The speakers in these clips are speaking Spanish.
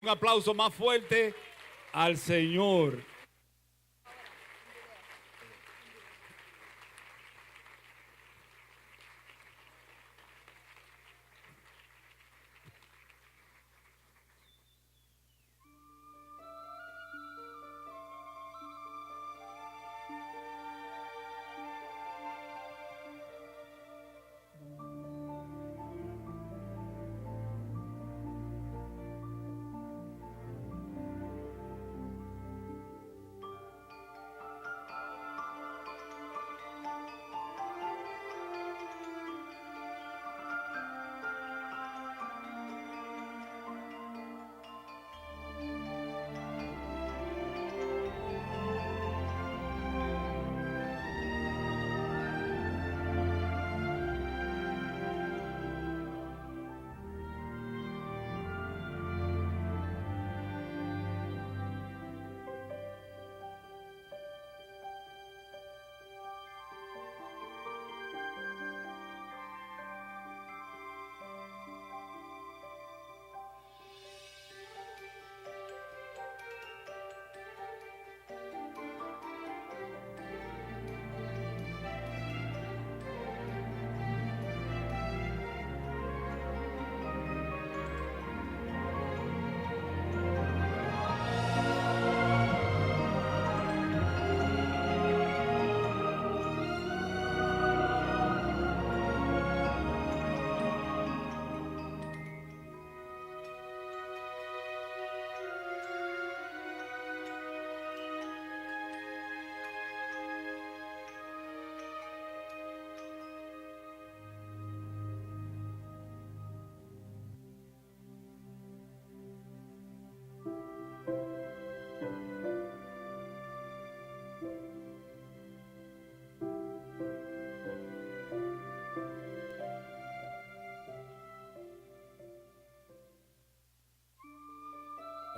Un aplauso más fuerte al Señor.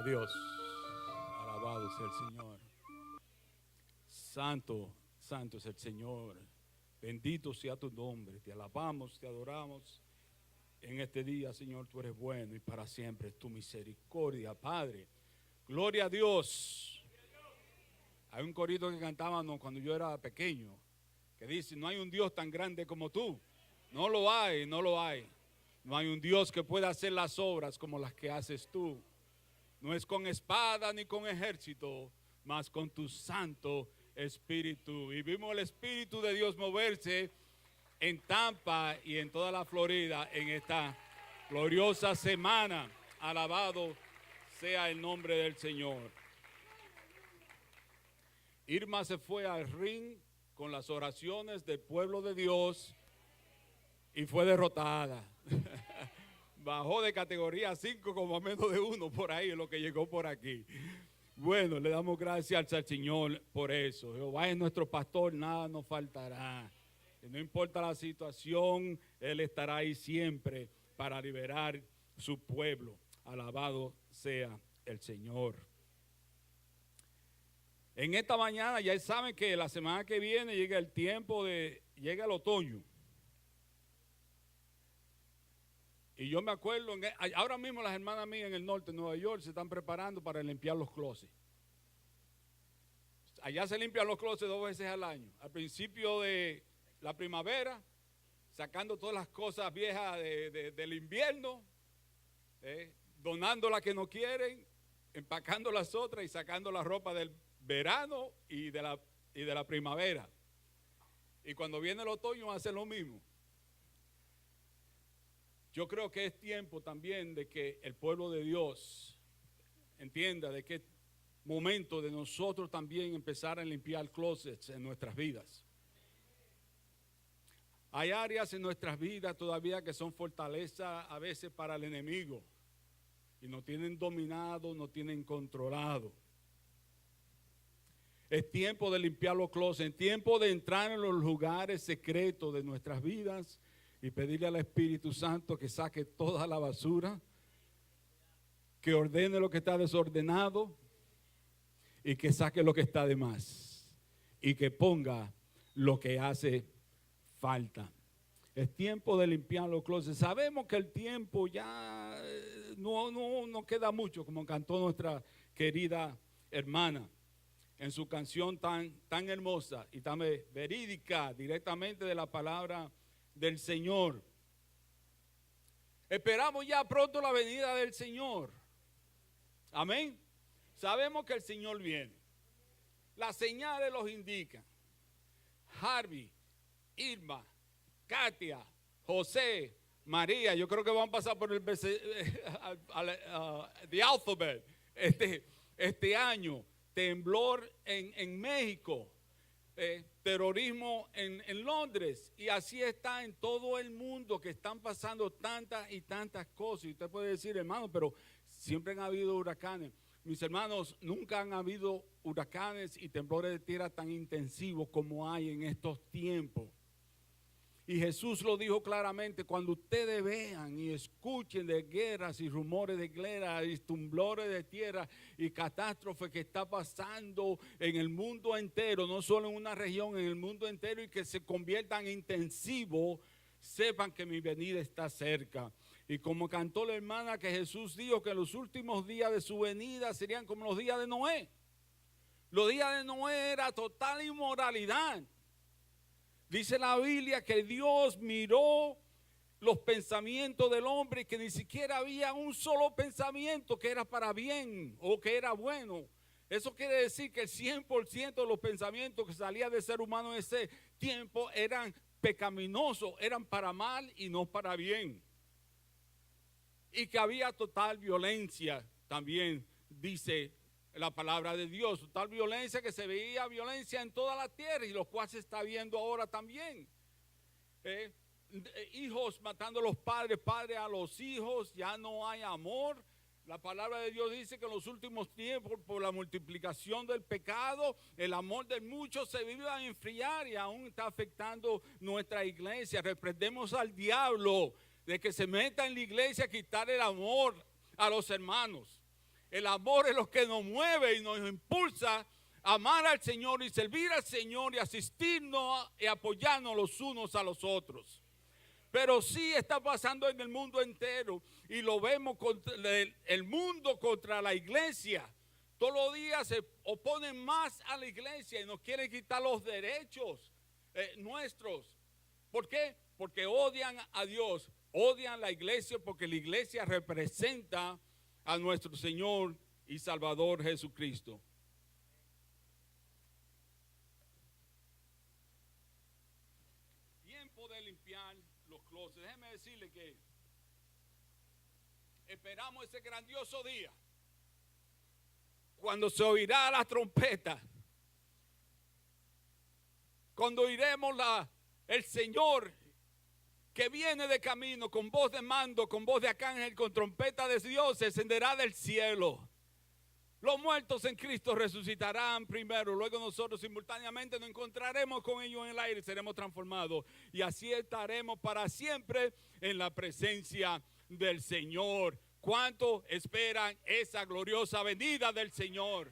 Dios, alabado sea el Señor. Santo, santo es el Señor. Bendito sea tu nombre. Te alabamos, te adoramos. En este día, Señor, tú eres bueno y para siempre es tu misericordia, Padre. Gloria a Dios. Hay un corito que cantábamos cuando yo era pequeño, que dice, no hay un Dios tan grande como tú. No lo hay, no lo hay. No hay un Dios que pueda hacer las obras como las que haces tú. No es con espada ni con ejército, mas con tu Santo Espíritu. Y vimos el Espíritu de Dios moverse en Tampa y en toda la Florida en esta gloriosa semana. Alabado sea el nombre del Señor. Irma se fue al ring con las oraciones del pueblo de Dios y fue derrotada. Bajó de categoría 5 como a menos de 1 por ahí, en lo que llegó por aquí. Bueno, le damos gracias al Señor por eso. Jehová es nuestro pastor, nada nos faltará. Y no importa la situación, Él estará ahí siempre para liberar su pueblo. Alabado sea el Señor. En esta mañana ya saben que la semana que viene llega llega el otoño. Y yo me acuerdo, ahora mismo las hermanas mías en el norte de Nueva York se están preparando para limpiar los closets. Allá se limpian los closets 2 veces al año. Al principio de la primavera, sacando todas las cosas viejas del invierno, donando las que no quieren, empacando las otras y sacando la ropa del verano y de la primavera. Y cuando viene el otoño hacen lo mismo. Yo creo que es tiempo también de que el pueblo de Dios entienda de que es momento de nosotros también empezar a limpiar closets en nuestras vidas. Hay áreas en nuestras vidas todavía que son fortaleza a veces para el enemigo y nos tienen dominado, nos tienen controlado. Es tiempo de limpiar los closets, es tiempo de entrar en los lugares secretos de nuestras vidas y pedirle al Espíritu Santo que saque toda la basura, que ordene lo que está desordenado y que saque lo que está de más y que ponga lo que hace falta. Es tiempo de limpiar los closets. Sabemos que el tiempo ya no queda mucho, como cantó nuestra querida hermana en su canción tan hermosa y tan verídica, directamente de la palabra del Señor. Esperamos ya pronto la venida del Señor. Amén. Sabemos que el Señor viene. Las señales los indican. Harvey, Irma, Katia, José, María, yo creo que van a pasar por el the alphabet este año. Temblor en México, terrorismo en Londres, y así está en todo el mundo, que están pasando tantas y tantas cosas. Y usted puede decir, hermano, pero siempre han habido huracanes. Mis hermanos, nunca han habido huracanes y temblores de tierra tan intensivos como hay en estos tiempos. Y Jesús lo dijo claramente: cuando ustedes vean y escuchen de guerras y rumores de guerra y temblores de tierra y catástrofes que está pasando en el mundo entero, no solo en una región, en el mundo entero, y que se conviertan en intensivos, sepan que mi venida está cerca. Y como cantó la hermana, que Jesús dijo que los últimos días de su venida serían como los días de Noé. Los días de Noé era total inmoralidad. Dice la Biblia que Dios miró los pensamientos del hombre y que ni siquiera había un solo pensamiento que era para bien o que era bueno. Eso quiere decir que el 100% de los pensamientos que salían del ser humano en ese tiempo eran pecaminosos, eran para mal y no para bien. Y que había total violencia también, dice la palabra de Dios, total violencia, que se veía violencia en toda la tierra, y lo cual se está viendo ahora también. Hijos matando a los padres, padres a los hijos, ya no hay amor. La palabra de Dios dice que en los últimos tiempos, por la multiplicación del pecado, el amor de muchos se vive a enfriar y aún está afectando nuestra iglesia. Reprendemos al diablo de que se meta en la iglesia a quitar el amor a los hermanos. El amor es lo que nos mueve y nos impulsa a amar al Señor y servir al Señor y asistirnos y apoyarnos los unos a los otros. Pero sí está pasando en el mundo entero y lo vemos contra el mundo contra la iglesia. Todos los días se oponen más a la iglesia y nos quieren quitar los derechos nuestros. ¿Por qué? Porque odian a Dios, odian la iglesia, porque la iglesia representa a nuestro Señor y Salvador Jesucristo. Tiempo de limpiar los closets. Déjeme decirle que esperamos ese grandioso día cuando se oirá la trompeta, cuando oiremos el Señor que viene de camino con voz de mando, con voz de arcángel, con trompeta de Dios, se encenderá del cielo. Los muertos en Cristo resucitarán primero, luego nosotros simultáneamente nos encontraremos con ellos en el aire y seremos transformados. Y así estaremos para siempre en la presencia del Señor. ¿Cuánto esperan esa gloriosa venida del Señor?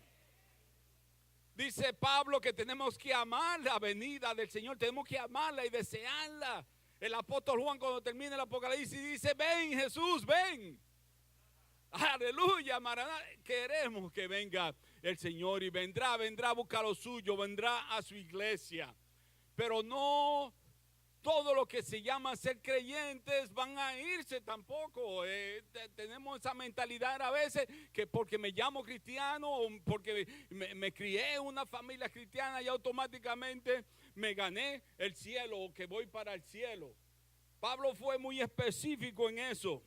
Dice Pablo que tenemos que amar la venida del Señor, tenemos que amarla y desearla. El apóstol Juan, cuando termina el Apocalipsis, dice: ven Jesús, ven. Aleluya, Maranatá. Queremos que venga el Señor y vendrá a buscar lo suyo, vendrá a su iglesia. Pero no todo lo que se llama ser creyentes van a irse tampoco. Tenemos esa mentalidad a veces que porque me llamo cristiano o porque me crié en una familia cristiana y automáticamente me gané el cielo o que voy para el cielo. Pablo fue muy específico en eso.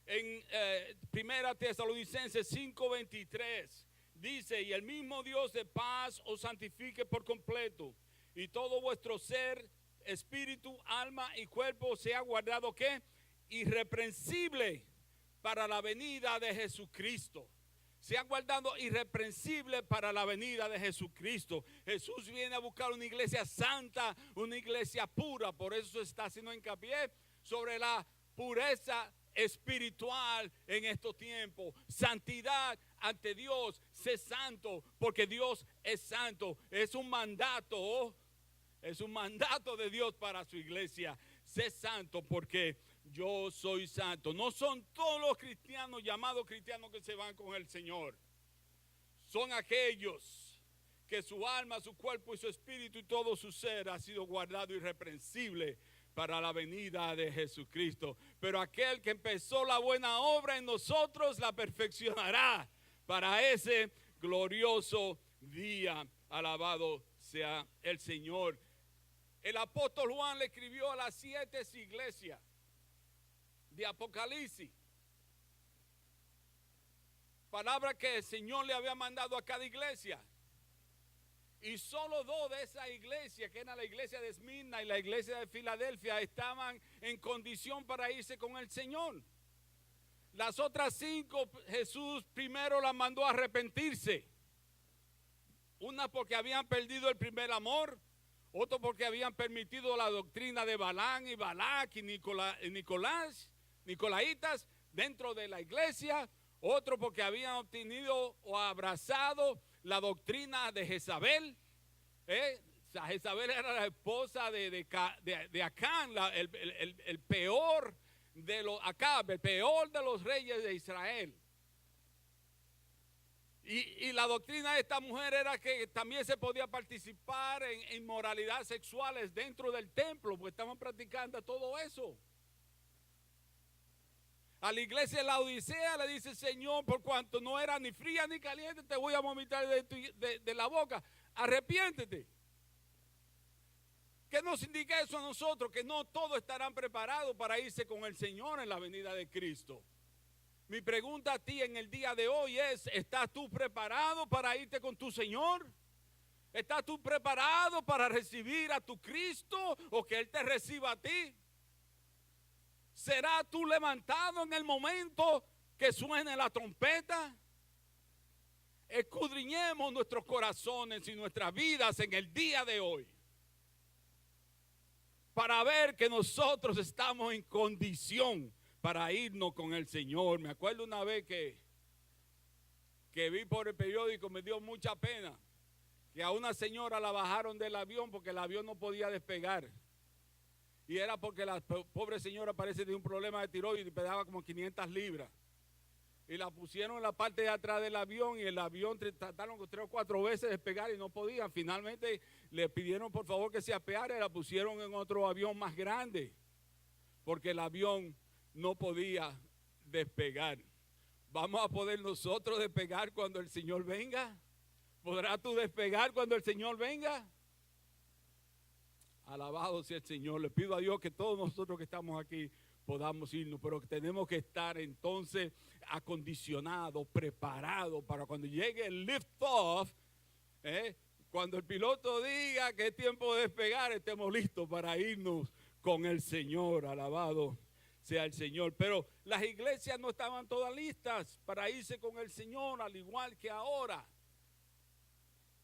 En 1 Tesalonicenses 5:23 dice: y el mismo Dios de paz os santifique por completo, y todo vuestro ser, espíritu, alma y cuerpo sea guardado, ¿qué? Irreprensible para la venida de Jesucristo. Sea guardado irreprensible para la venida de Jesucristo. Jesús viene a buscar una iglesia santa, una iglesia pura. Por eso está haciendo hincapié sobre la pureza espiritual en estos tiempos. Santidad ante Dios. Sé santo porque Dios es santo. Es un mandato de Dios para su iglesia. Sé santo porque yo soy santo. No son todos los cristianos, llamados cristianos, que se van con el Señor. Son aquellos que su alma, su cuerpo y su espíritu y todo su ser ha sido guardado irreprensible para la venida de Jesucristo. Pero aquel que empezó la buena obra en nosotros la perfeccionará para ese glorioso día. Alabado sea el Señor. El apóstol Juan le escribió a las 7 iglesias de Apocalipsis. Palabra que el Señor le había mandado a cada iglesia. Y solo 2 de esas iglesias, que era la iglesia de Esmirna y la iglesia de Filadelfia, estaban en condición para irse con el Señor. Las otras 5, Jesús primero las mandó a arrepentirse. Una porque habían perdido el primer amor, otro porque habían permitido la doctrina de Balán y Balac y Nicolaitas dentro de la iglesia, otro porque habían obtenido o abrazado la doctrina de Jezabel. Jezabel era la esposa de Acán, el peor de los Acab, el peor de los reyes de Israel. Y la doctrina de esta mujer era que también se podía participar en inmoralidades sexuales dentro del templo, porque estaban practicando todo eso. A la iglesia de la Odisea le dice: Señor, por cuanto no era ni fría ni caliente, te voy a vomitar de la boca. Arrepiéntete. ¿Qué nos indica eso a nosotros? Que no todos estarán preparados para irse con el Señor en la venida de Cristo. Mi pregunta a ti en el día de hoy es: ¿estás tú preparado para irte con tu Señor? ¿Estás tú preparado para recibir a tu Cristo o que Él te reciba a ti? ¿Será tú levantado en el momento que suene la trompeta? Escudriñemos nuestros corazones y nuestras vidas en el día de hoy para ver que nosotros estamos en condición para irnos con el Señor. Me acuerdo una vez que vi por el periódico, me dio mucha pena, que a una señora la bajaron del avión porque el avión no podía despegar. Y era porque la pobre señora parece de un problema de tiroides y pesaba como 500 libras. Y la pusieron en la parte de atrás del avión y el avión trataron 3 o 4 veces de despegar y no podían. Finalmente le pidieron por favor que se apeara y la pusieron en otro avión más grande porque el avión no podía despegar. ¿Vamos a poder nosotros despegar cuando el Señor venga? ¿Podrás tú despegar cuando el Señor venga? Alabado sea el Señor. Le pido a Dios que todos nosotros que estamos aquí podamos irnos, pero que tenemos que estar entonces acondicionados, preparados para cuando llegue el lift off, cuando el piloto diga que es tiempo de despegar, estemos listos para irnos con el Señor. Alabado sea el Señor. Pero las iglesias no estaban todas listas para irse con el Señor, al igual que ahora.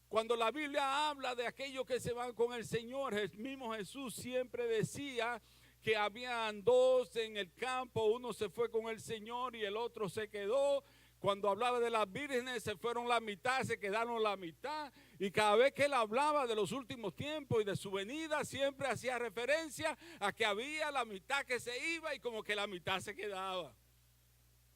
Cuando la Biblia habla de aquellos que se van con el Señor, el mismo Jesús siempre decía que habían 2 en el campo, uno se fue con el Señor y el otro se quedó. Cuando hablaba de las vírgenes, se fueron la mitad, se quedaron la mitad. Y cada vez que él hablaba de los últimos tiempos y de su venida, siempre hacía referencia a que había la mitad que se iba y como que la mitad se quedaba.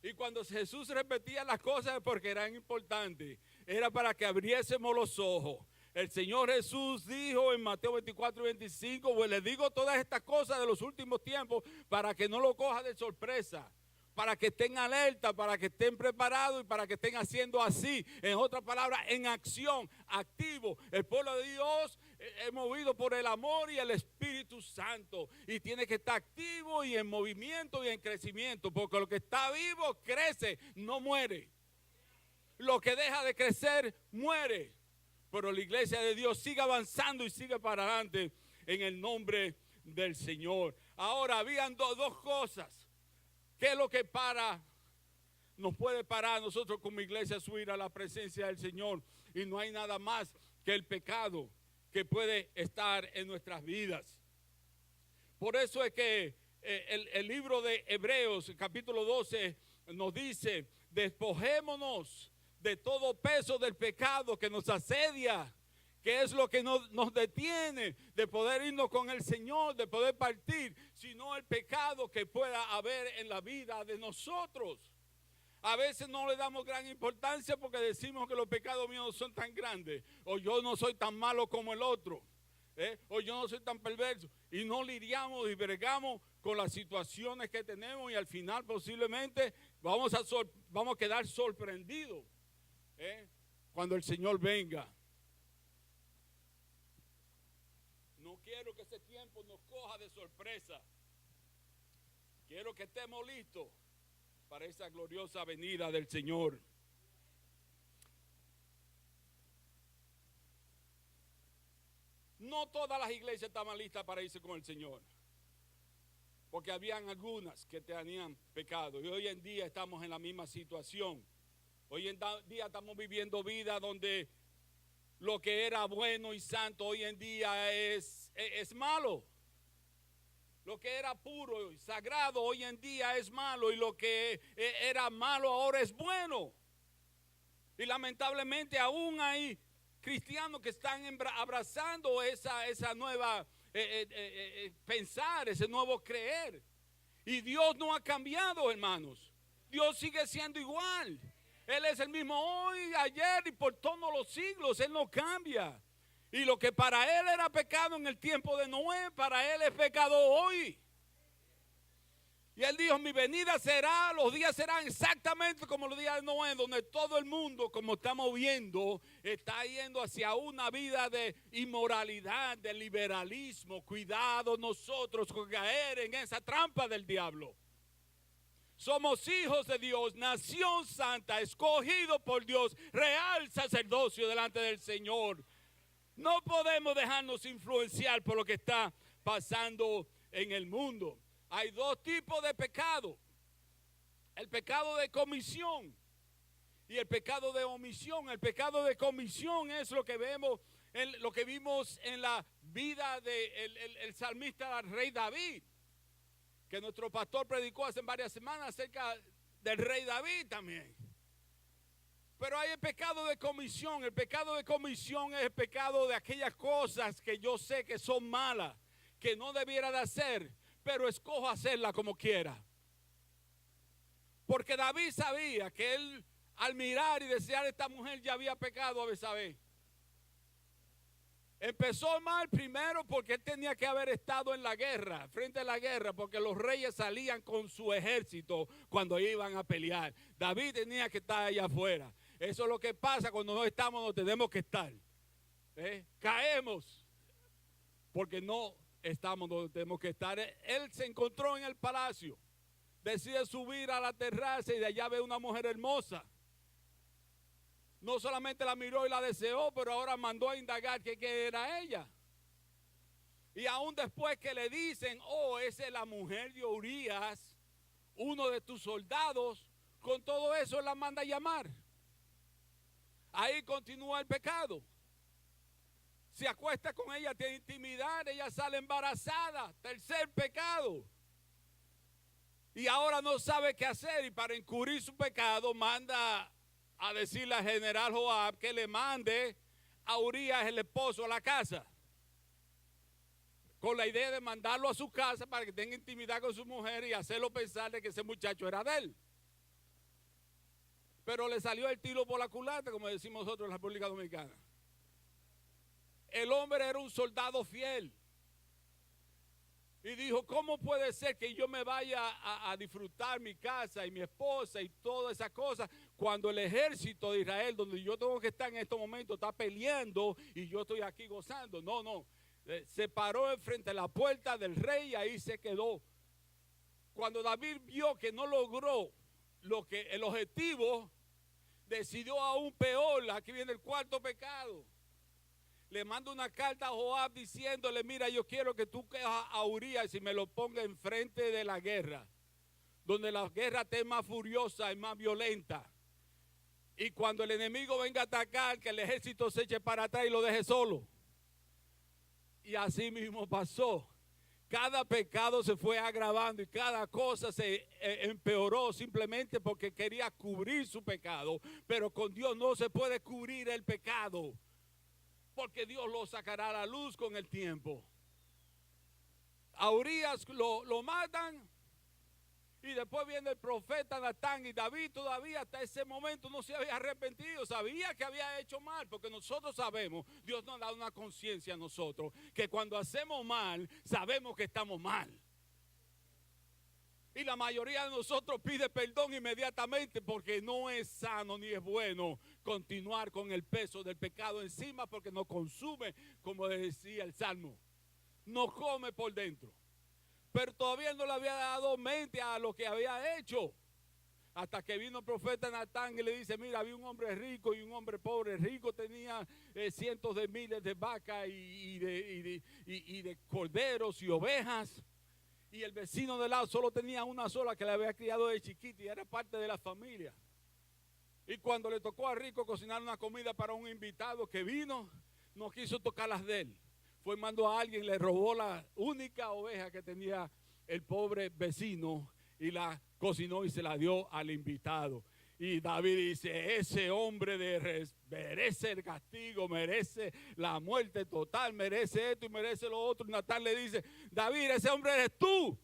Y cuando Jesús repetía las cosas porque eran importantes, era para que abriésemos los ojos. El Señor Jesús dijo en Mateo 24 y 25, pues les digo todas estas cosas de los últimos tiempos para que no lo coja de sorpresa, para que estén alerta, para que estén preparados y para que estén haciendo así. En otras palabras, en acción, activo. El pueblo de Dios es movido por el amor y el Espíritu Santo y tiene que estar activo y en movimiento y en crecimiento, porque lo que está vivo crece, no muere. Lo que deja de crecer muere. Pero la iglesia de Dios sigue avanzando y sigue para adelante en el nombre del Señor. Ahora, habían dos cosas. ¿Qué es lo que nos puede parar a nosotros como iglesia a subir a la presencia del Señor? Y no hay nada más que el pecado que puede estar en nuestras vidas. Por eso es que el libro de Hebreos, capítulo 12, nos dice: despojémonos de todo peso del pecado que nos asedia ¿Qué es lo que nos detiene de poder irnos con el Señor, de poder partir? Sino el pecado que pueda haber en la vida de nosotros. A veces no le damos gran importancia porque decimos que los pecados míos son tan grandes. O yo no soy tan malo como el otro. O yo no soy tan perverso. Y no lidiamos y bregamos con las situaciones que tenemos. Y al final posiblemente vamos a quedar sorprendidos cuando el Señor venga. No quiero que ese tiempo nos coja de sorpresa. Quiero que estemos listos para esa gloriosa venida del Señor. No todas las iglesias estaban listas para irse con el Señor, porque habían algunas que tenían pecado. Y hoy en día estamos en la misma situación. Hoy en día estamos viviendo vida donde lo que era bueno y santo hoy en día es malo. Lo que era puro y sagrado hoy en día es malo, y lo que era malo ahora es bueno. Y lamentablemente aún hay cristianos que están abrazando esa nueva pensar, ese nuevo creer. Y Dios no ha cambiado, hermanos. Dios sigue siendo igual. Él es el mismo hoy, ayer y por todos los siglos. Él no cambia. Y lo que para él era pecado en el tiempo de Noé, para él es pecado hoy. Y él dijo, mi venida será, los días serán exactamente como los días de Noé, donde todo el mundo, como estamos viendo, está yendo hacia una vida de inmoralidad, de liberalismo. Cuidado nosotros con caer en esa trampa del diablo. Somos hijos de Dios, nación santa, escogido por Dios, real sacerdocio delante del Señor. No podemos dejarnos influenciar por lo que está pasando en el mundo. Hay dos tipos de pecado. El pecado de comisión y el pecado de omisión. El pecado de comisión es lo que vemos, lo que vimos en la vida del salmista rey David, que nuestro pastor predicó hace varias semanas acerca del rey David también. Pero hay el pecado de comisión. El pecado de comisión es el pecado de aquellas cosas que yo sé que son malas, que no debiera de hacer, pero escojo hacerla como quiera. Porque David sabía que él, al mirar y desear a esta mujer, ya había pecado a Betsabé. Empezó mal primero porque él tenía que haber estado en la guerra, frente a la guerra, porque los reyes salían con su ejército cuando iban a pelear. David tenía que estar allá afuera. Eso es lo que pasa cuando no estamos donde tenemos que estar. Caemos porque no estamos donde tenemos que estar. Él se encontró en el palacio, decide subir a la terraza y de allá ve una mujer hermosa. No solamente la miró y la deseó, pero ahora mandó a indagar qué era ella. Y aún después que le dicen, oh, esa es la mujer de Urías, uno de tus soldados, con todo eso la manda a llamar. Ahí continúa el pecado. Se acuesta con ella, tiene intimidad, ella sale embarazada. Tercer pecado. Y ahora no sabe qué hacer, y para encubrir su pecado manda a decirle al general Joab que le mande a Urías, el esposo, a la casa, con la idea de mandarlo a su casa para que tenga intimidad con su mujer y hacerlo pensar de que ese muchacho era de él. Pero le salió el tiro por la culata, como decimos nosotros en la República Dominicana. El hombre era un soldado fiel. Y dijo, ¿cómo puede ser que yo me vaya a disfrutar mi casa y mi esposa y todas esas cosas cuando el ejército de Israel, donde yo tengo que estar en estos momentos, está peleando y yo estoy aquí gozando? No. Se paró enfrente de la puerta del rey y ahí se quedó. Cuando David vio que no logró el objetivo, decidió aún peor. Aquí viene el cuarto pecado. Le manda una carta a Joab diciéndole, mira, yo quiero que tú cojas a Urías y me lo ponga enfrente de la guerra, donde la guerra esté más furiosa y más violenta. Y cuando el enemigo venga a atacar, que el ejército se eche para atrás y lo deje solo. Y así mismo pasó. Cada pecado se fue agravando y cada cosa se empeoró simplemente porque quería cubrir su pecado. Pero con Dios no se puede cubrir el pecado. porque Dios lo sacará a la luz con el tiempo. A Urías lo matan. Y después viene el profeta Natán, y David todavía hasta ese momento no se había arrepentido, sabía que había hecho mal, porque nosotros sabemos, Dios nos da una conciencia a nosotros, que cuando hacemos mal, sabemos que estamos mal. Y la mayoría de nosotros pide perdón inmediatamente, porque no es sano ni es bueno continuar con el peso del pecado encima, porque nos consume, como decía el Salmo, nos come por dentro. Pero todavía no le había dado mente a lo que había hecho. Hasta que vino el profeta Natán y le dice, mira, había un hombre rico y un hombre pobre. El rico tenía cientos de miles de vacas y de corderos y ovejas. Y el vecino de lado solo tenía una sola que le había criado de chiquita y era parte de la familia. Y cuando le tocó al rico cocinar una comida para un invitado que vino, no quiso tocar las de él. Fue, mandó a alguien, le robó la única oveja que tenía el pobre vecino y la cocinó y se la dio al invitado. Y David dice, ese hombre merece el castigo, merece la muerte total, merece esto y merece lo otro. Y Natán le dice, David, ese hombre eres tú.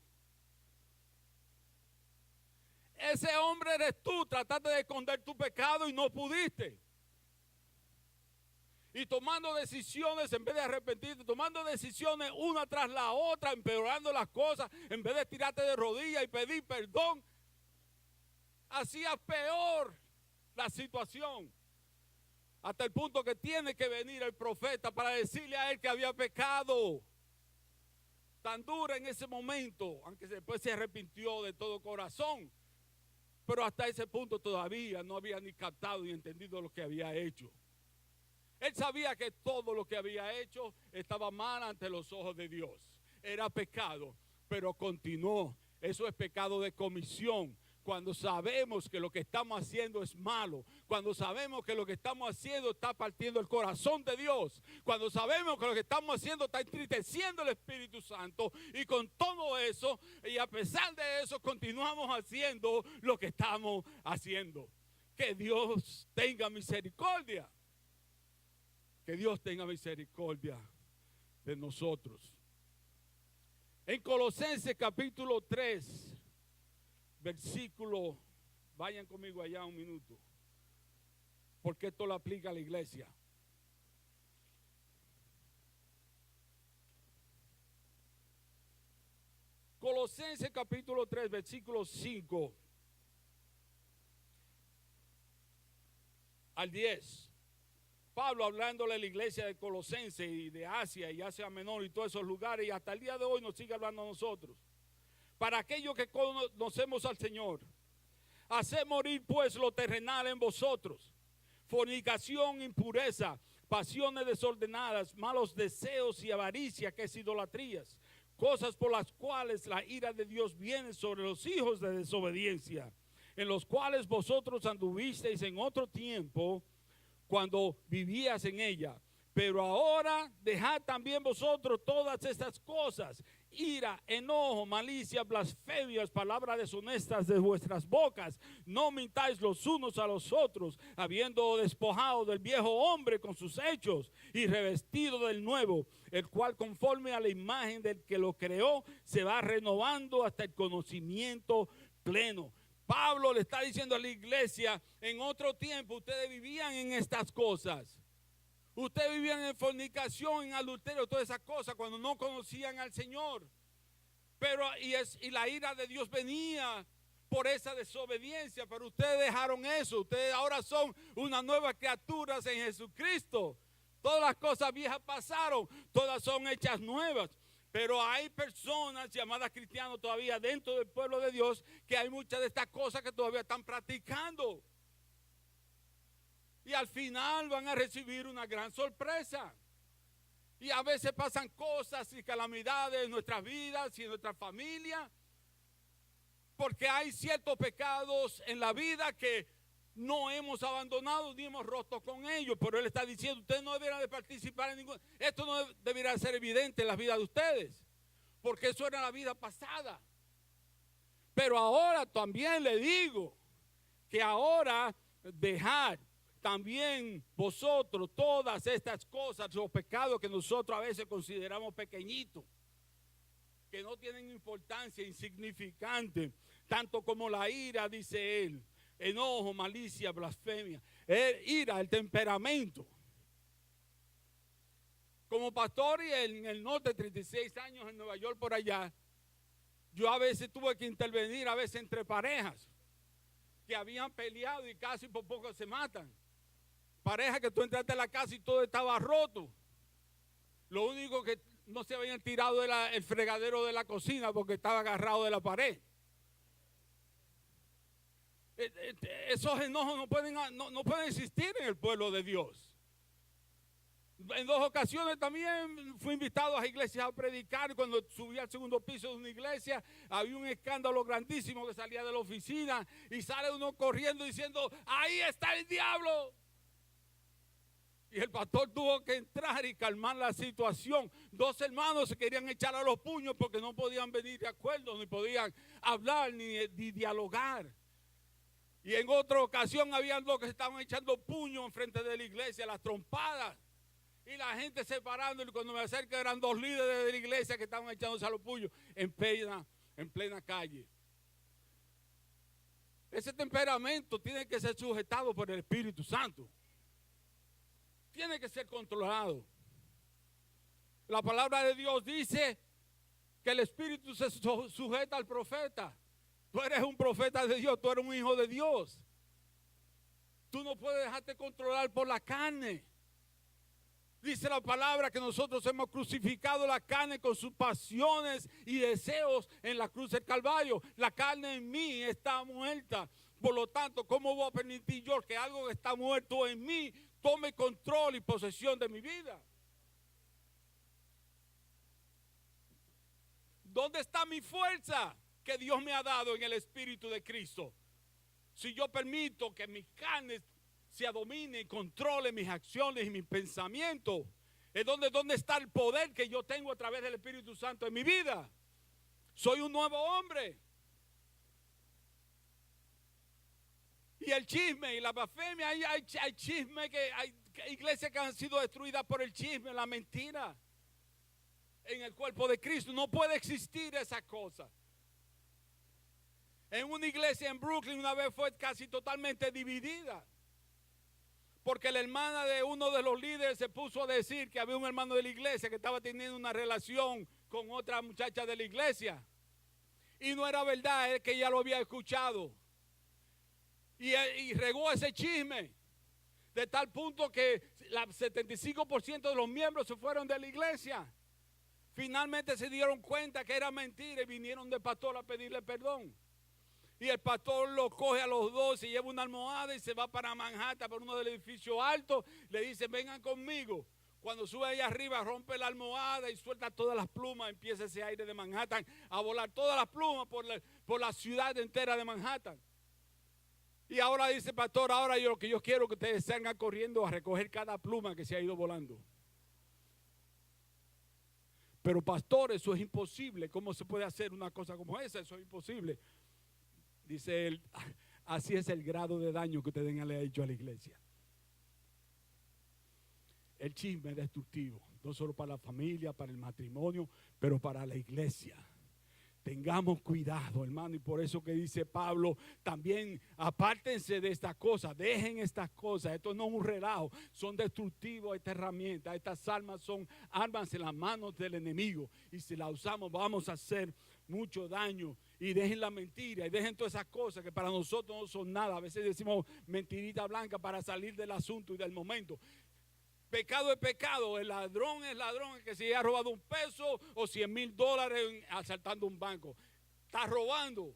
Ese hombre eres tú, trataste de esconder tu pecado y no pudiste. Y tomando decisiones en vez de arrepentirte, tomando decisiones una tras la otra, empeorando las cosas, en vez de tirarte de rodillas y pedir perdón, hacías peor la situación. Hasta el punto que tiene que venir el profeta para decirle a él que había pecado. Tan dura en ese momento, aunque después se arrepintió de todo corazón. Pero hasta ese punto todavía no había ni captado ni entendido lo que había hecho. Él sabía que todo lo que había hecho estaba mal ante los ojos de Dios. Era pecado, pero continuó. Eso es pecado de comisión. Cuando sabemos que lo que estamos haciendo es malo, cuando sabemos que lo que estamos haciendo está partiendo el corazón de Dios, cuando sabemos que lo que estamos haciendo está entristeciendo el Espíritu Santo, y con todo eso, y a pesar de eso, continuamos haciendo lo que estamos haciendo. Que Dios tenga misericordia. Que Dios tenga misericordia de nosotros. En Colosenses capítulo 3, versículo, vayan conmigo allá un minuto, porque esto lo aplica a la iglesia. Colosenses capítulo 3, versículo 5 al 10. Pablo hablándole a la iglesia de Colosenses y de Asia y Asia Menor y todos esos lugares, y hasta el día de hoy nos sigue hablando a nosotros. Para aquellos que conocemos al Señor, haced morir pues lo terrenal en vosotros: fornicación, impureza, pasiones desordenadas, malos deseos y avaricia, que es idolatrías, cosas por las cuales la ira de Dios viene sobre los hijos de desobediencia, en los cuales vosotros anduvisteis en otro tiempo, cuando vivías en ella. Pero ahora dejad también vosotros todas estas cosas: ira, enojo, malicia, blasfemias, palabras deshonestas de vuestras bocas. No mintáis los unos a los otros, habiendo despojado del viejo hombre con sus hechos y revestido del nuevo, el cual conforme a la imagen del que lo creó se va renovando hasta el conocimiento pleno. Pablo le está diciendo a la iglesia, en otro tiempo ustedes vivían en estas cosas. Ustedes vivían en fornicación, en adulterio, todas esas cosas, cuando no conocían al Señor. Pero y la ira de Dios venía por esa desobediencia, pero ustedes dejaron eso. Ustedes ahora son unas nuevas criaturas en Jesucristo. Todas las cosas viejas pasaron, todas son hechas nuevas. Pero hay personas llamadas cristianos todavía dentro del pueblo de Dios, que hay muchas de estas cosas que todavía están practicando. Y al final van a recibir una gran sorpresa. Y a veces pasan cosas y calamidades en nuestras vidas y en nuestra familia, porque hay ciertos pecados en la vida que no hemos abandonado ni hemos roto con ellos. Pero Él está diciendo, ustedes no deberían de participar en ningún... Esto no debería ser evidente en la vida de ustedes, porque eso era la vida pasada. Pero ahora también le digo que ahora dejar también vosotros todas estas cosas, los pecados que nosotros a veces consideramos pequeñitos, que no tienen importancia, insignificante, tanto como la ira, dice él, enojo, malicia, blasfemia, ira, el temperamento. Como pastor y en el norte, 36 años en Nueva York por allá, yo a veces tuve que intervenir, a veces entre parejas que habían peleado y casi por poco se matan. Parejas que tú entraste a la casa y todo estaba roto. Lo único que no se habían tirado era el fregadero de la cocina porque estaba agarrado de la pared. Esos enojos no pueden existir en el pueblo de Dios. En 2 ocasiones también fui invitado a iglesias a predicar. Y cuando subí al segundo piso de una iglesia, había un escándalo grandísimo que salía de la oficina y sale uno corriendo diciendo: ahí está el diablo. Y el pastor tuvo que entrar y calmar la situación. 2 hermanos se querían echar a los puños porque no podían venir de acuerdo, ni podían hablar, ni dialogar. Y en otra ocasión habían 2 que se estaban echando puños enfrente de la iglesia, las trompadas. Y la gente separando, y cuando me acerqué eran 2 líderes de la iglesia que estaban echándose a los puños en plena calle. Ese temperamento tiene que ser sujetado por el Espíritu Santo. Tiene que ser controlado. La palabra de Dios dice que el Espíritu se sujeta al profeta. Tú eres un profeta de Dios, tú eres un hijo de Dios. Tú no puedes dejarte controlar por la carne. Dice la palabra que nosotros hemos crucificado la carne con sus pasiones y deseos en la cruz del Calvario. La carne en mí está muerta. Por lo tanto, ¿cómo voy a permitir yo que algo que está muerto en mí tome control y posesión de mi vida? ¿Dónde está mi fuerza que Dios me ha dado en el Espíritu de Cristo? Si yo permito que mi carne se domine y controle mis acciones y mis pensamientos, es ¿dónde está el poder que yo tengo a través del Espíritu Santo en mi vida? Soy un nuevo hombre. Y el chisme y la blasfemia, hay chisme, hay iglesias que han sido destruidas por el chisme, la mentira. En el cuerpo de Cristo no puede existir esa cosa. En una iglesia en Brooklyn una vez fue casi totalmente dividida, porque la hermana de uno de los líderes se puso a decir que había un hermano de la iglesia que estaba teniendo una relación con otra muchacha de la iglesia. Y no era verdad, es que ella lo había escuchado. Y regó ese chisme, de tal punto que el 75% de los miembros se fueron de la iglesia. Finalmente se dieron cuenta que era mentira y vinieron del pastor a pedirle perdón. Y el pastor los coge a los 2, se lleva una almohada y se va para Manhattan, por uno del edificio alto. Le dice: vengan conmigo. Cuando sube allá arriba, rompe la almohada y suelta todas las plumas. Empieza ese aire de Manhattan a volar todas las plumas por la ciudad entera de Manhattan. Y ahora dice el pastor: ahora lo que yo quiero es que ustedes salgan corriendo a recoger cada pluma que se ha ido volando. Pero pastor, eso es imposible. ¿Cómo se puede hacer una cosa como esa? Eso es imposible. Dice él: así es el grado de daño que ustedes le han hecho a la iglesia. El chisme es destructivo, no solo para la familia, para el matrimonio, pero para la iglesia. Tengamos cuidado, hermano, y por eso que dice Pablo, también apártense de estas cosas, dejen estas cosas. Esto no es un relajo, son destructivos estas herramientas. Estas armas son armas en las manos del enemigo, y si las usamos vamos a hacer mucho daño. Y dejen la mentira y dejen todas esas cosas que para nosotros no son nada. A veces decimos mentirita blanca para salir del asunto y del momento. Pecado es pecado, el ladrón es ladrón, el que se haya robado $1 o $100,000 asaltando un banco. Está robando.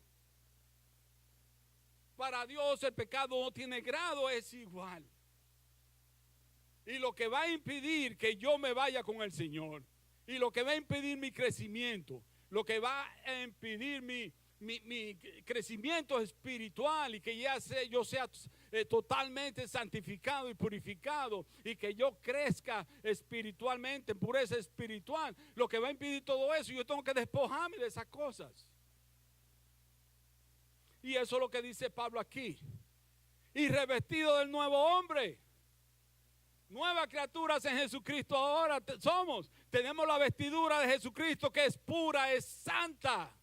Para Dios el pecado no tiene grado, es igual. Y lo que va a impedir que yo me vaya con el Señor, y lo que va a impedir mi crecimiento, lo que va a impedir mi crecimiento espiritual, y que yo sea totalmente santificado y purificado, y que yo crezca espiritualmente, en pureza espiritual, lo que va a impedir todo eso, yo tengo que despojarme de esas cosas. Y eso es lo que dice Pablo aquí. y revestidos del nuevo hombre. Nuevas criaturas en Jesucristo ahora somos. Tenemos la vestidura de Jesucristo que es pura, es santa.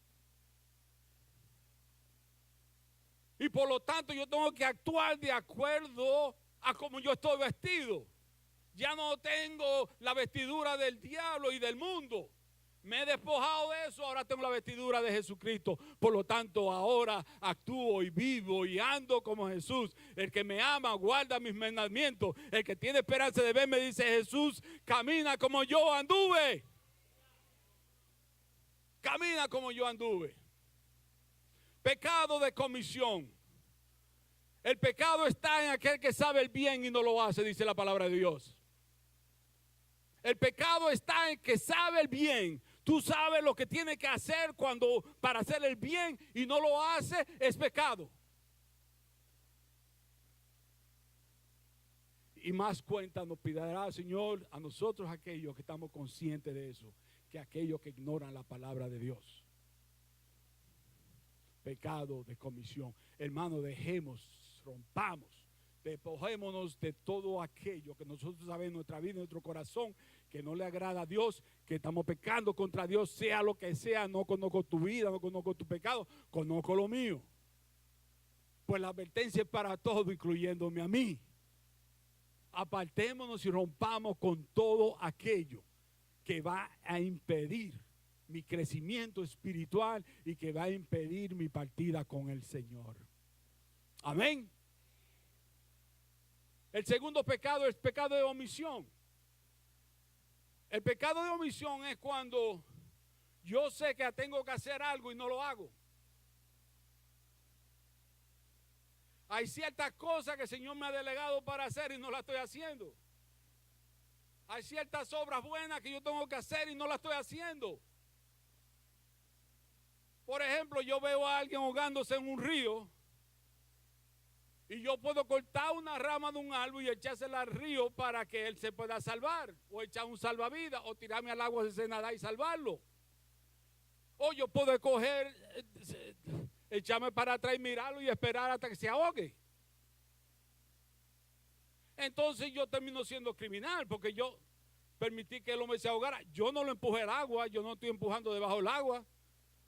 Y por lo tanto yo tengo que actuar de acuerdo a cómo yo estoy vestido. Ya no tengo la vestidura del diablo y del mundo. Me he despojado de eso, ahora tengo la vestidura de Jesucristo. Por lo tanto, ahora actúo y vivo y ando como Jesús. El que me ama guarda mis mandamientos. El que tiene esperanza de verme, dice Jesús, camina como yo anduve. Camina como yo anduve. Pecado de comisión. El pecado está en aquel que sabe el bien y no lo hace, dice la palabra de Dios. El pecado está en que sabe el bien. Tú sabes lo que tienes que hacer para hacer el bien y no lo hace, es pecado. Y más cuenta nos pedirá, Señor, a nosotros aquellos que estamos conscientes de eso, que aquellos que ignoran la palabra de Dios. Pecado de comisión. Hermano, rompamos, despojémonos de todo aquello que nosotros sabemos en nuestra vida, en nuestro corazón, que no le agrada a Dios, que estamos pecando contra Dios, sea lo que sea. No conozco tu vida, no conozco tu pecado, conozco lo mío. Pues la advertencia es para todos, incluyéndome a mí. Apartémonos y rompamos con todo aquello que va a impedir mi crecimiento espiritual y que va a impedir mi partida con el Señor. Amén. El segundo pecado es pecado de omisión. El pecado de omisión es cuando yo sé que tengo que hacer algo y no lo hago. Hay ciertas cosas que el Señor me ha delegado para hacer y no las estoy haciendo. Hay ciertas obras buenas que yo tengo que hacer y no las estoy haciendo. Por ejemplo, yo veo a alguien ahogándose en un río y yo puedo cortar una rama de un árbol y echársela al río para que él se pueda salvar, o echar un salvavidas, o tirarme al agua de nadar y salvarlo. O yo puedo coger, echarme para atrás y mirarlo y esperar hasta que se ahogue. Entonces yo termino siendo criminal porque yo permití que el hombre se ahogara. Yo no lo empujé al agua, yo no estoy empujando debajo del agua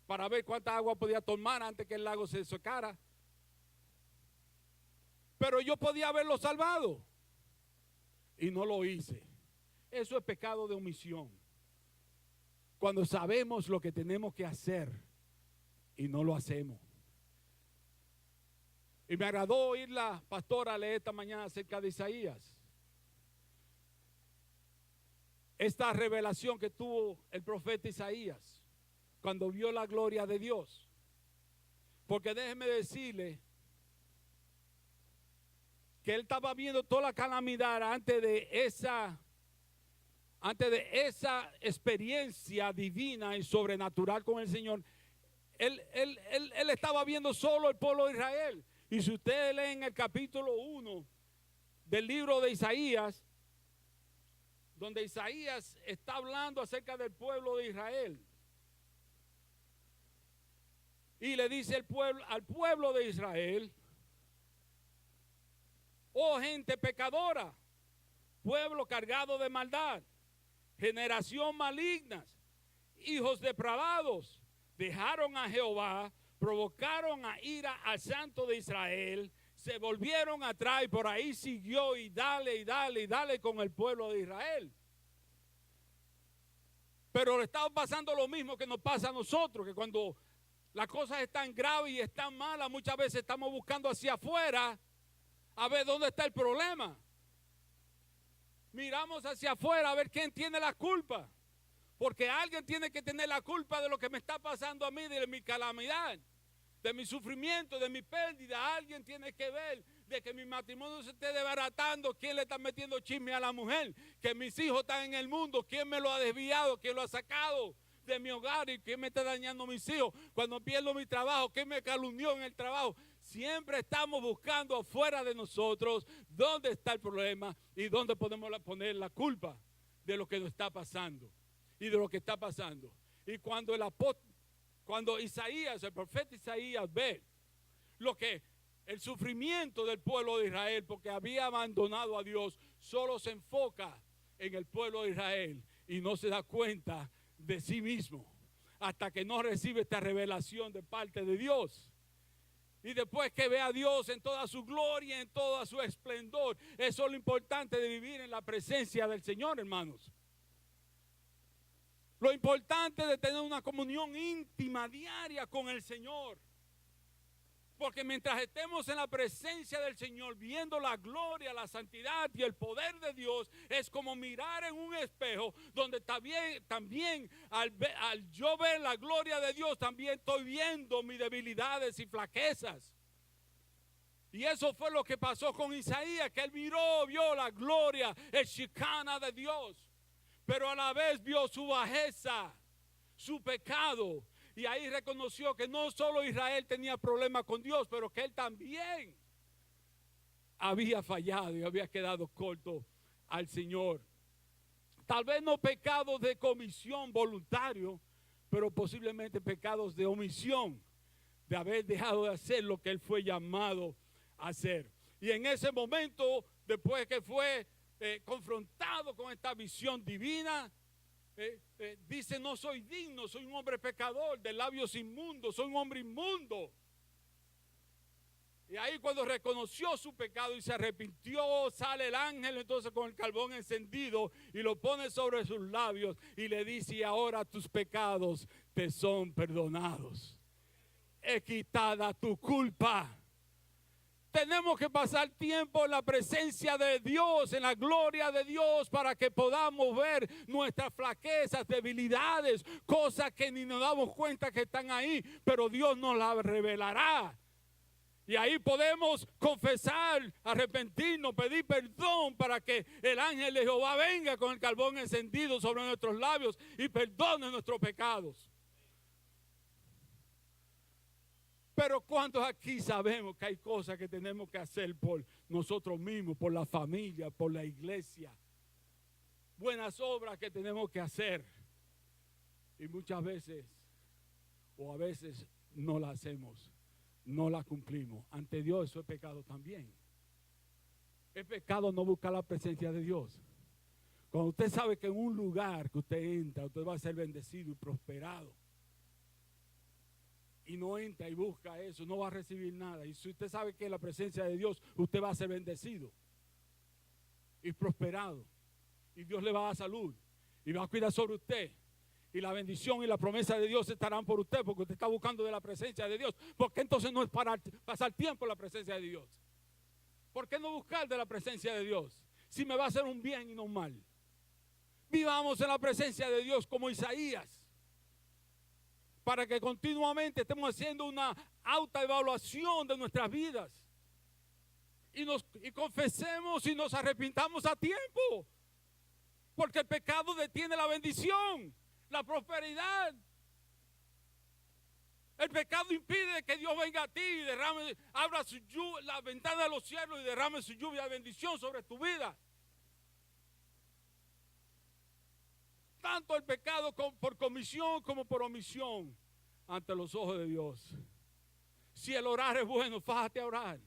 para ver cuánta agua podía tomar antes que el lago se secara. Pero yo podía haberlo salvado y no lo hice. Eso es pecado de omisión. Cuando sabemos lo que tenemos que hacer y no lo hacemos. Y me agradó oír la pastora leer esta mañana acerca de Isaías. Esta revelación que tuvo el profeta Isaías cuando vio la gloria de Dios. Porque déjeme decirle que él estaba viendo toda la calamidad antes de esa experiencia divina y sobrenatural con el Señor. Él estaba viendo solo el pueblo de Israel. Y si ustedes leen el capítulo 1 del libro de Isaías, donde Isaías está hablando acerca del pueblo de Israel, y le dice al pueblo de Israel: oh gente pecadora, pueblo cargado de maldad, generación maligna, hijos depravados, dejaron a Jehová, provocaron a ira al Santo de Israel, se volvieron atrás y por ahí siguió y dale con el pueblo de Israel. Pero le estaba pasando lo mismo que nos pasa a nosotros, que cuando las cosas están graves y están malas, muchas veces estamos buscando hacia afuera a ver dónde está el problema. Miramos hacia afuera a ver quién tiene la culpa. Porque alguien tiene que tener la culpa de lo que me está pasando a mí, de mi calamidad, de mi sufrimiento, de mi pérdida. Alguien tiene que ver de que mi matrimonio se esté desbaratando. ¿Quién le está metiendo chisme a la mujer? Que mis hijos están en el mundo. ¿Quién me lo ha desviado? ¿Quién lo ha sacado de mi hogar? ¿Y quién me está dañando a mis hijos? Cuando pierdo mi trabajo, ¿quién me calumnió en el trabajo? Siempre estamos buscando afuera de nosotros dónde está el problema y dónde podemos poner la culpa de lo que nos está pasando y de lo que está pasando. Y cuando Isaías, el profeta Isaías, ve lo que El sufrimiento del pueblo de Israel, porque había abandonado a Dios, solo se enfoca en el pueblo de Israel y no se da cuenta de sí mismo hasta que no recibe esta revelación de parte de Dios. Y después que ve a Dios en toda su gloria, en todo su esplendor. Eso es lo importante de vivir en la presencia del Señor, hermanos. Lo importante de tener una comunión íntima, diaria con el Señor. Porque mientras estemos en la presencia del Señor, viendo la gloria, la santidad y el poder de Dios, es como mirar en un espejo, donde también al yo ver la gloria de Dios, también estoy viendo mis debilidades y flaquezas. Y eso fue lo que pasó con Isaías, que él vio la gloria, el Shekinah de Dios, pero a la vez vio su bajeza, su pecado. Y ahí reconoció que no solo Israel tenía problemas con Dios, pero que él también había fallado y había quedado corto al Señor. Tal vez no pecados de comisión voluntario, pero posiblemente pecados de omisión, de haber dejado de hacer lo que él fue llamado a hacer. Y en ese momento, después que fue confrontado con esta visión divina, dice: no soy digno, soy un hombre pecador, de labios inmundos, soy un hombre inmundo. Y ahí, cuando reconoció su pecado y se arrepintió, sale el ángel entonces con el carbón encendido y lo pone sobre sus labios y le dice: y ahora tus pecados te son perdonados, es quitada tu culpa. Tenemos que pasar tiempo en la presencia de Dios, en la gloria de Dios, para que podamos ver nuestras flaquezas, debilidades, cosas que ni nos damos cuenta que están ahí, pero Dios nos las revelará. Y ahí podemos confesar, arrepentirnos, pedir perdón para que el ángel de Jehová venga con el carbón encendido sobre nuestros labios y perdone nuestros pecados. Pero ¿cuántos aquí sabemos que hay cosas que tenemos que hacer por nosotros mismos, por la familia, por la iglesia? Buenas obras que tenemos que hacer. Y muchas veces, o a veces, no las hacemos, no las cumplimos. Ante Dios eso es pecado también. Es pecado no buscar la presencia de Dios. Cuando usted sabe que en un lugar que usted entra, usted va a ser bendecido y prosperado, y no entra y busca eso, no va a recibir nada. Y si usted sabe que en la presencia de Dios usted va a ser bendecido y prosperado, y Dios le va a dar salud y va a cuidar sobre usted, y la bendición y la promesa de Dios estarán por usted, porque usted está buscando de la presencia de Dios. ¿Por qué entonces no es para pasar tiempo en la presencia de Dios? ¿Por qué no buscar de la presencia de Dios si me va a hacer un bien y no un mal? Vivamos en la presencia de Dios como Isaías, para que continuamente estemos haciendo una autoevaluación de nuestras vidas y confesemos y nos arrepintamos a tiempo, porque el pecado detiene la bendición, la prosperidad. El pecado impide que Dios venga a ti y abra la ventana de los cielos y derrame su lluvia de bendición sobre tu vida. Tanto el pecado por comisión como por omisión ante los ojos de Dios. Si el orar es bueno, fájate a orar.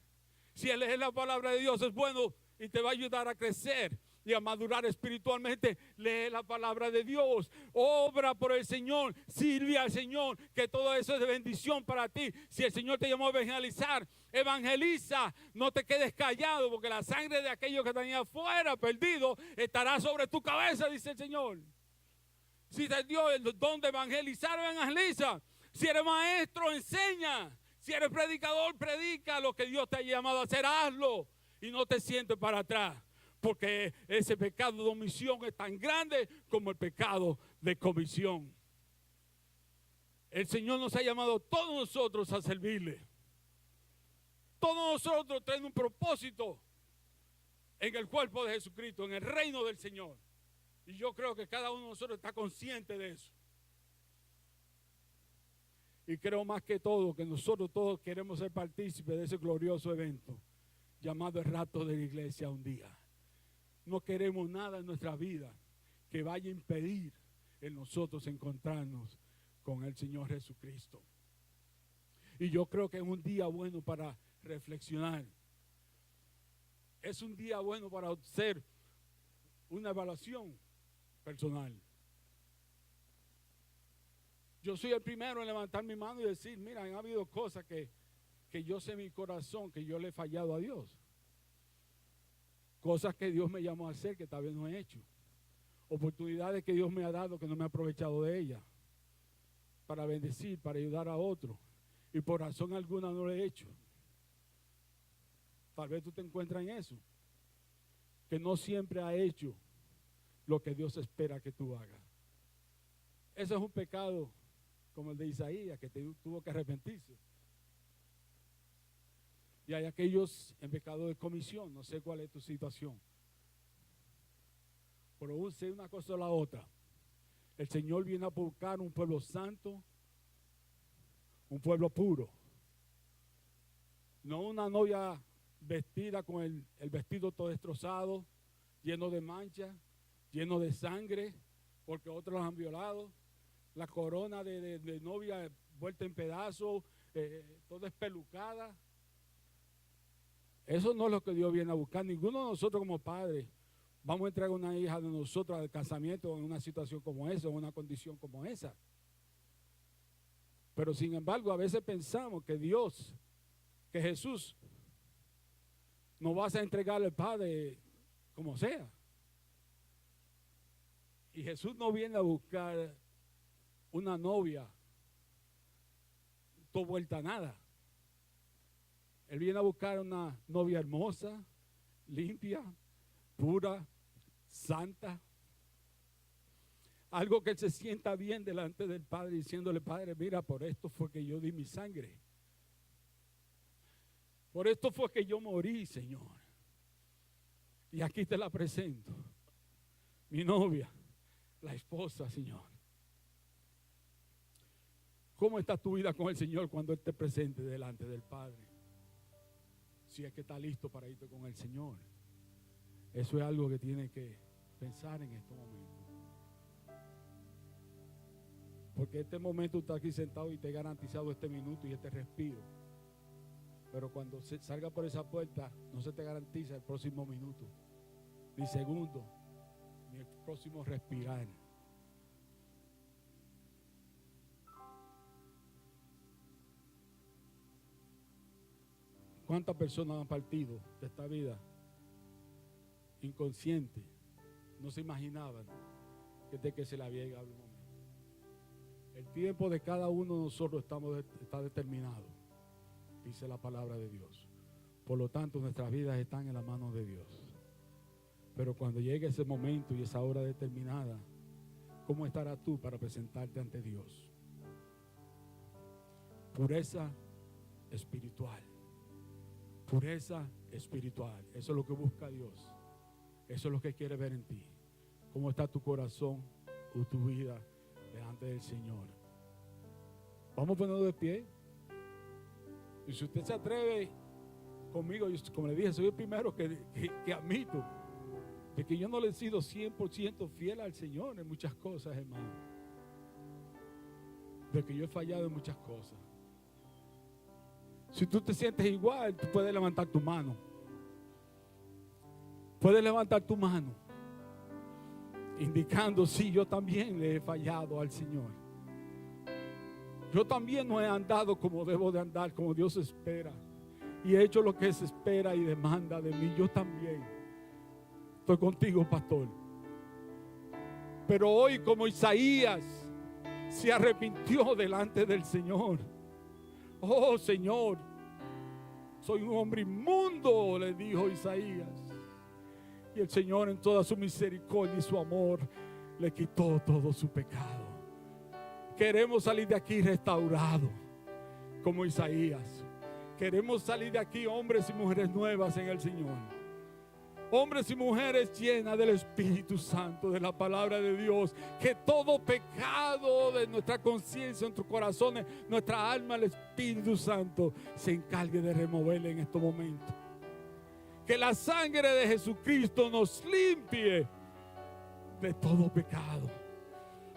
Si el leer la palabra de Dios es bueno y te va a ayudar a crecer y a madurar espiritualmente, lee la palabra de Dios, obra por el Señor, sirve al Señor, que todo eso es de bendición para ti. Si el Señor te llamó a evangelizar, evangeliza, no te quedes callado, porque la sangre de aquellos que tenían afuera perdido estará sobre tu cabeza, dice el Señor. Si te dio el don de evangelizar, evangeliza. Si eres maestro, enseña. Si eres predicador, predica. Lo que Dios te ha llamado a hacer, hazlo. Y no te sientes para atrás, porque ese pecado de omisión es tan grande como el pecado de comisión. El Señor nos ha llamado a todos nosotros a servirle. Todos nosotros tenemos un propósito en el cuerpo de Jesucristo, en el reino del Señor. Y yo creo que cada uno de nosotros está consciente de eso. Y creo más que todo que nosotros todos queremos ser partícipes de ese glorioso evento llamado el rapto de la iglesia un día. No queremos nada en nuestra vida que vaya a impedir en nosotros encontrarnos con el Señor Jesucristo. Y yo creo que es un día bueno para reflexionar. Es un día bueno para hacer una evaluación personal. Yo soy el primero en levantar mi mano y decir, mira, han habido cosas que yo sé en mi corazón que yo le he fallado a Dios. Cosas que Dios me llamó a hacer que tal vez no he hecho. Oportunidades que Dios me ha dado que no me he aprovechado de ellas. Para bendecir, para ayudar a otros. Y por razón alguna no lo he hecho. Tal vez tú te encuentras en eso. Que no siempre ha hecho lo que Dios espera que tú hagas. Eso es un pecado como el de Isaías, que tuvo que arrepentirse. Y hay aquellos en pecado de comisión. No sé cuál es tu situación. Pero use una cosa o la otra. El Señor viene a buscar un pueblo santo, un pueblo puro. No una novia vestida con el vestido todo destrozado, lleno de manchas, lleno de sangre, porque otros los han violado. La corona de novia vuelta en pedazos, toda espelucada. Eso no es lo que Dios viene a buscar. Ninguno de nosotros como padres vamos a entregar una hija de nosotros al casamiento en una situación como esa, en una condición como esa. Pero sin embargo, a veces pensamos que Dios, que Jesús, nos va a entregar al Padre como sea. Y Jesús no viene a buscar una novia todo vuelta a nada. Él viene a buscar una novia hermosa, limpia, pura, santa. Algo que él se sienta bien delante del Padre, diciéndole, Padre, mira, por esto fue que yo di mi sangre. Por esto fue que yo morí, Señor. Y aquí te la presento. Mi novia, la esposa, Señor. ¿Cómo está tu vida con el Señor cuando Él te presente delante del Padre? Si es que está listo para irte con el Señor. Eso es algo que tiene que pensar en estos momentos. Porque este momento está aquí sentado y te he garantizado este minuto y este respiro. Pero cuando salga por esa puerta, no se te garantiza el próximo minuto, ni segundo, ni el próximo respirar. ¿Cuántas personas han partido de esta vida inconsciente? No se imaginaban que se le había llegado el momento. El tiempo de cada uno de nosotros está determinado, dice la palabra de Dios. Por lo tanto, nuestras vidas están en la mano de Dios. Pero cuando llegue ese momento y esa hora determinada, ¿cómo estarás tú para presentarte ante Dios? Pureza espiritual. Pureza espiritual. Eso es lo que busca Dios. Eso es lo que quiere ver en ti. ¿Cómo está tu corazón o tu vida delante del Señor? Vamos a ponernos de pie. Y si usted se atreve conmigo, yo, como le dije, soy el primero que admito de que yo no le he sido 100% fiel al Señor en muchas cosas, hermano. De que yo he fallado en muchas cosas. Si tú te sientes igual, tú puedes levantar tu mano. Puedes levantar tu mano, indicando, sí, yo también le he fallado al Señor. Yo también no he andado como debo de andar, como Dios espera. Y he hecho lo que se espera y demanda de mí. Yo también. Estoy contigo, pastor. Pero hoy, como Isaías se arrepintió delante del Señor. Oh, Señor, soy un hombre inmundo, le dijo Isaías. Y el Señor, en toda su misericordia y su amor, le quitó todo su pecado. Queremos salir de aquí restaurados, como Isaías. Queremos salir de aquí hombres y mujeres nuevas en el Señor. Hombres y mujeres llenas del Espíritu Santo, de la palabra de Dios. Que todo pecado de nuestra conciencia, nuestros corazones, nuestra alma, el Espíritu Santo se encargue de removerle en estos momentos. Que la sangre de Jesucristo nos limpie de todo pecado.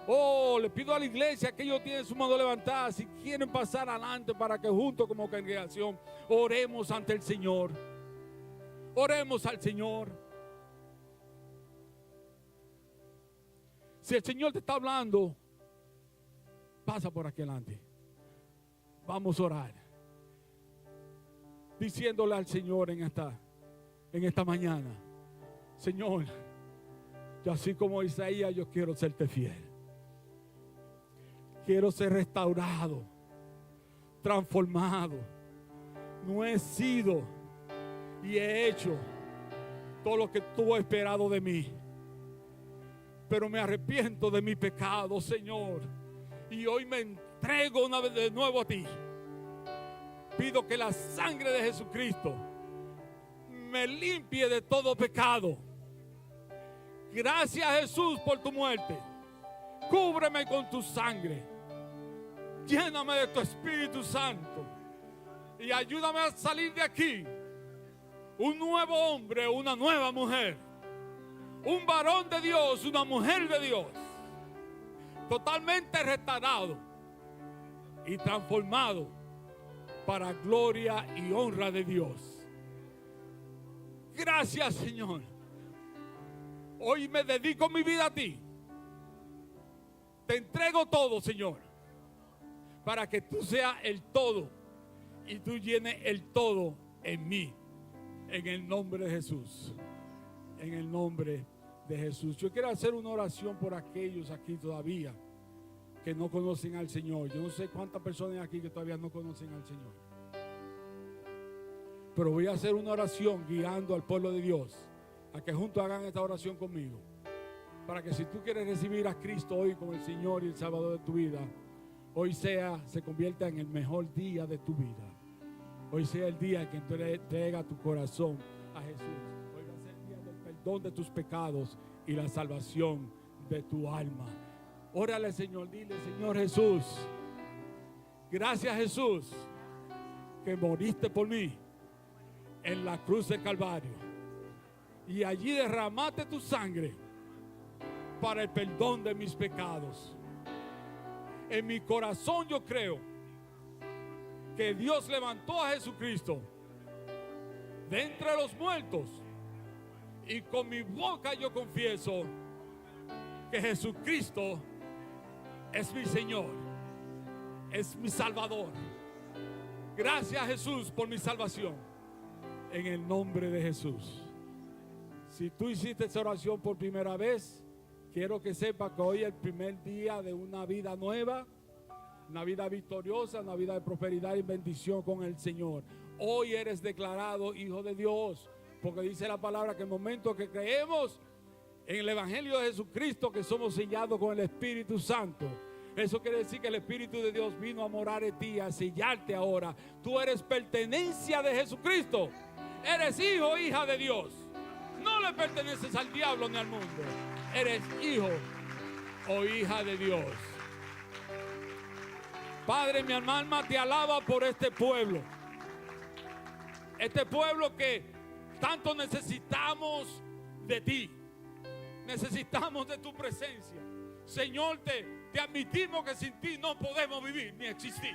Oh, le pido a la iglesia que ellos tienen su mano levantada, si quieren pasar adelante para que juntos como congregación oremos ante el Señor. Oremos al Señor. Si el Señor te está hablando, pasa por aquí adelante. Vamos a orar, diciéndole al Señor en esta mañana: Señor, yo así como Isaías, yo quiero serte fiel. Quiero ser restaurado, transformado. No he sido y he hecho todo lo que tú has esperado de mí, pero me arrepiento de mi pecado, Señor, y hoy me entrego una vez de nuevo a ti. Pido que la sangre de Jesucristo me limpie de todo pecado. Gracias, Jesús, por tu muerte. Cúbreme con tu sangre. Lléname de tu Espíritu Santo y ayúdame a salir de aquí un nuevo hombre, una nueva mujer, un varón de Dios, una mujer de Dios, totalmente restaurado y transformado para gloria y honra de Dios. Gracias, Señor. Hoy me dedico mi vida a ti. Te entrego todo, Señor, para que tú seas el todo y tú llenes el todo en mí. En el nombre de Jesús. En el nombre de Jesús. Yo quiero hacer una oración por aquellos aquí todavía que no conocen al Señor. Yo no sé cuántas personas aquí que todavía no conocen al Señor, pero voy a hacer una oración guiando al pueblo de Dios a que juntos hagan esta oración conmigo, para que si tú quieres recibir a Cristo hoy como el Señor y el Salvador de tu vida, hoy se convierta en el mejor día de tu vida. Hoy sea el día en que tú entregas tu corazón a Jesús. Hoy va a ser el día del perdón de tus pecados y la salvación de tu alma. Órale, Señor, dile: Señor Jesús, gracias, Jesús, que moriste por mí en la cruz de Calvario y allí derramaste tu sangre para el perdón de mis pecados. En mi corazón yo creo que Dios levantó a Jesucristo de entre los muertos, y con mi boca yo confieso que Jesucristo es mi Señor, es mi Salvador. Gracias, Jesús, por mi salvación, en el nombre de Jesús. Si tú hiciste esa oración por primera vez, quiero que sepas que hoy es el primer día de una vida nueva, una vida victoriosa, una vida de prosperidad y bendición con el Señor. Hoy eres declarado hijo de Dios, porque dice la palabra que en el momento que creemos en el Evangelio de Jesucristo, que somos sellados con el Espíritu Santo. Eso quiere decir que el Espíritu de Dios vino a morar en ti, a sellarte ahora. Tú eres pertenencia de Jesucristo. Eres hijo o hija de Dios. No le perteneces al diablo ni al mundo. Eres hijo o hija de Dios. Padre, mi alma te alaba por este pueblo. Este pueblo que tanto necesitamos de ti. Necesitamos de tu presencia. Señor, te admitimos que sin ti no podemos vivir ni existir.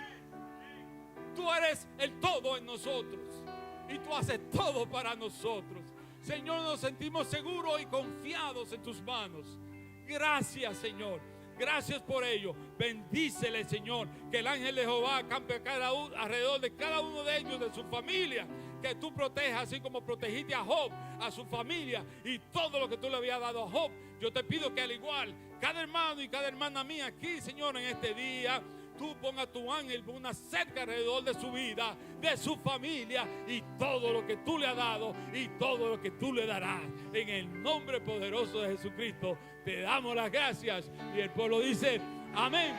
Tú eres el todo en nosotros y tú haces todo para nosotros. Señor, nos sentimos seguros y confiados en tus manos. Gracias, Señor. Gracias por ello. Bendícele, Señor, que el ángel de Jehová acampe alrededor de cada uno de ellos, de su familia. Que tú protejas, así como protegiste a Job, a su familia y todo lo que tú le habías dado a Job. Yo te pido que al igual, cada hermano y cada hermana mía aquí, Señor, en este día, tú pongas tu ángel una cerca alrededor de su vida, de su familia y todo lo que tú le has dado y todo lo que tú le darás. En el nombre poderoso de Jesucristo te damos las gracias. Y el pueblo dice: amén.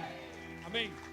Amén.